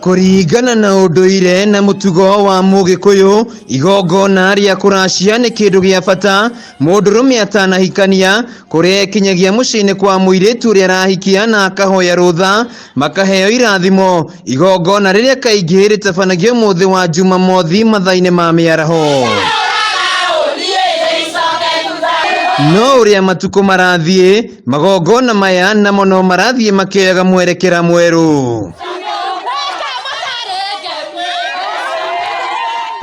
Kuringana na unduire na mutugo wa Mugikuyu, igongona ria kuracia ni kindu gia bata mundurume atanahikania kuria kinyagia mucini kwa muiritu ria rahikia na akahoya rutha makaheo irathimo. Igongona riria kaingi ritabanagio muthi wa Jumamothi mathaine ma miaraho. No uria matuko marathie magongona maya na mono marathie makioyaga mwerekera mweru.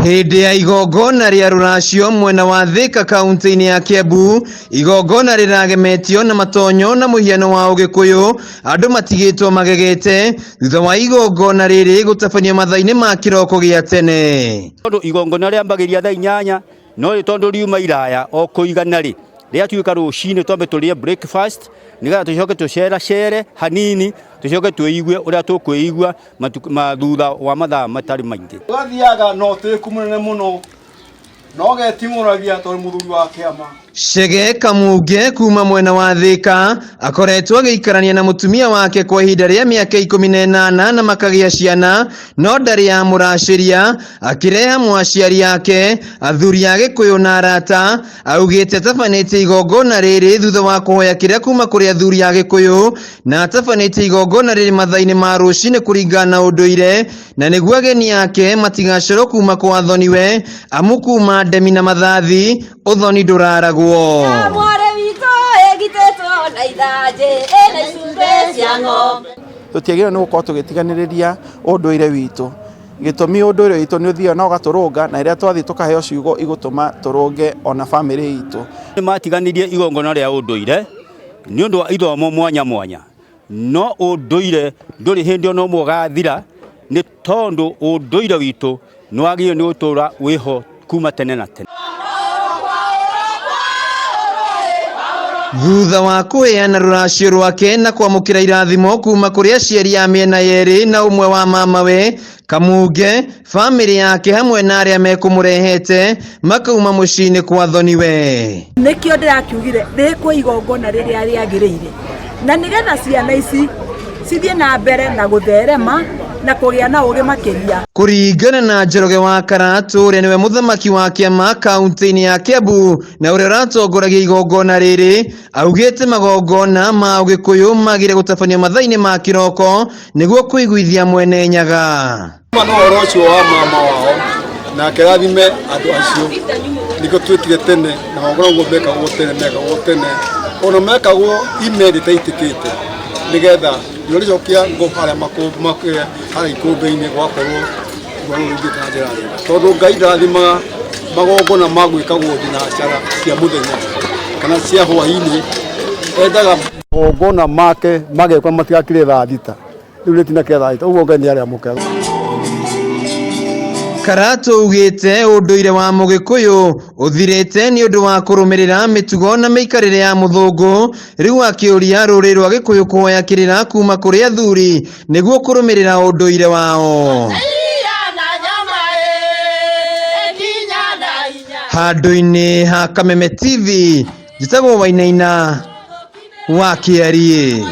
Hindi ya igongona ria ruracio mwena wa Thika kaunti-ini ya Kiambu, igongona riragemetio na matonyo na muhiano wa Ugikuyu, andu matigitwo magegete thutha wa igongona riri gutabanio mathaine ma kiroko gia tene. Igongona riambagiria thaa 8 no tondu riuma iraya o kuigana ri ria tuika rucini twambe turie breakfast niga tucoke tucere hanini tucoke tuigue uria tukwigua mathutha wa mathaa matari maingi. Gathiaga no tiku munene muno no getimuragia tori muthuri wa kiama. Chege Kamuge kuma mwena wa Thika akoretwo agiikarania na mutumia wake kwa ihinda ria miaka 18 na makagia ciana, no ndari ya muraciria akireha mwaciari yake athuri a Gikuyu na arata. Augite atabanite igongona riri thutha wa kuhoya kiria kuma kuri athuri a Gikuyu na atabanite igongona riri mathaine ma rucini kuringana na unduire, na niguo ageni yake matigacoro kuma kwa athoniwe amu kuma ndemi na mathathi uthoni nduraragwo. Tutiagire no gukorwo tugitiganiriria unduire witu. Gitumi unduire witu ni uthia no gaturunga na iria twathi tukaheo ciugo igutuma turunge ona family itu. Ni matiganirie igongona ria unduire ni undu wa ithomo mwanya mwanya, no unduire nduri hindi ono mugathira ni tondu unduire witu no agio ni utura wiho kuma tene na tene. Thutha wa kuheana ruracio rwake na kwamukira irathimo kuma kuri aciari a miena yeri na umwe wa mamawe, Kamuge, family yake hamwe na aria mekumurehete makauma mucini kwa thoniwe. Nikio ndirakiugire rikwo igongona riria riagiriire na nigetha ciana ici cithie na mbere na gutherema na kugia na ugi makiria. Kuringana na Njoroge wa Karatu uria niwe muthamaki wa kiama kaunti-ini ya Kiambu na uria ratongoragia igongona riri, augite magongona ma Ugikuyu magire gutabanio mathaine ma kiroko niguo kuiguithia mwene nyaga. No orocio wa mama wao na kirathime andu acio niko twitire tene na magongona mekagwo tene ona mekagwo email taitikite nigetha noricokia ngopara makumakia hari kumbe-ini gwakorwo gwagithika njira tondu Ngai ndathima magongona magwikagwo thinacara cia muthenya kana cia hwaini endaga magongona make magekwa matigakire thaa thita riu ritina ke thaa thita uguo Ngai ni aria mukega. Karatu ugite unduire wa Mugikuyu uthirite ni undu wa kurumirira mitugo na miikarire ya muthungu, riu akiuria ruri rwa Gikuyu kuhoya kirira kuma kuri athuri niguo kurumirira unduire wao. Handu-ini ha Kameme TV, njitagwo Wainaina wa Kiarie.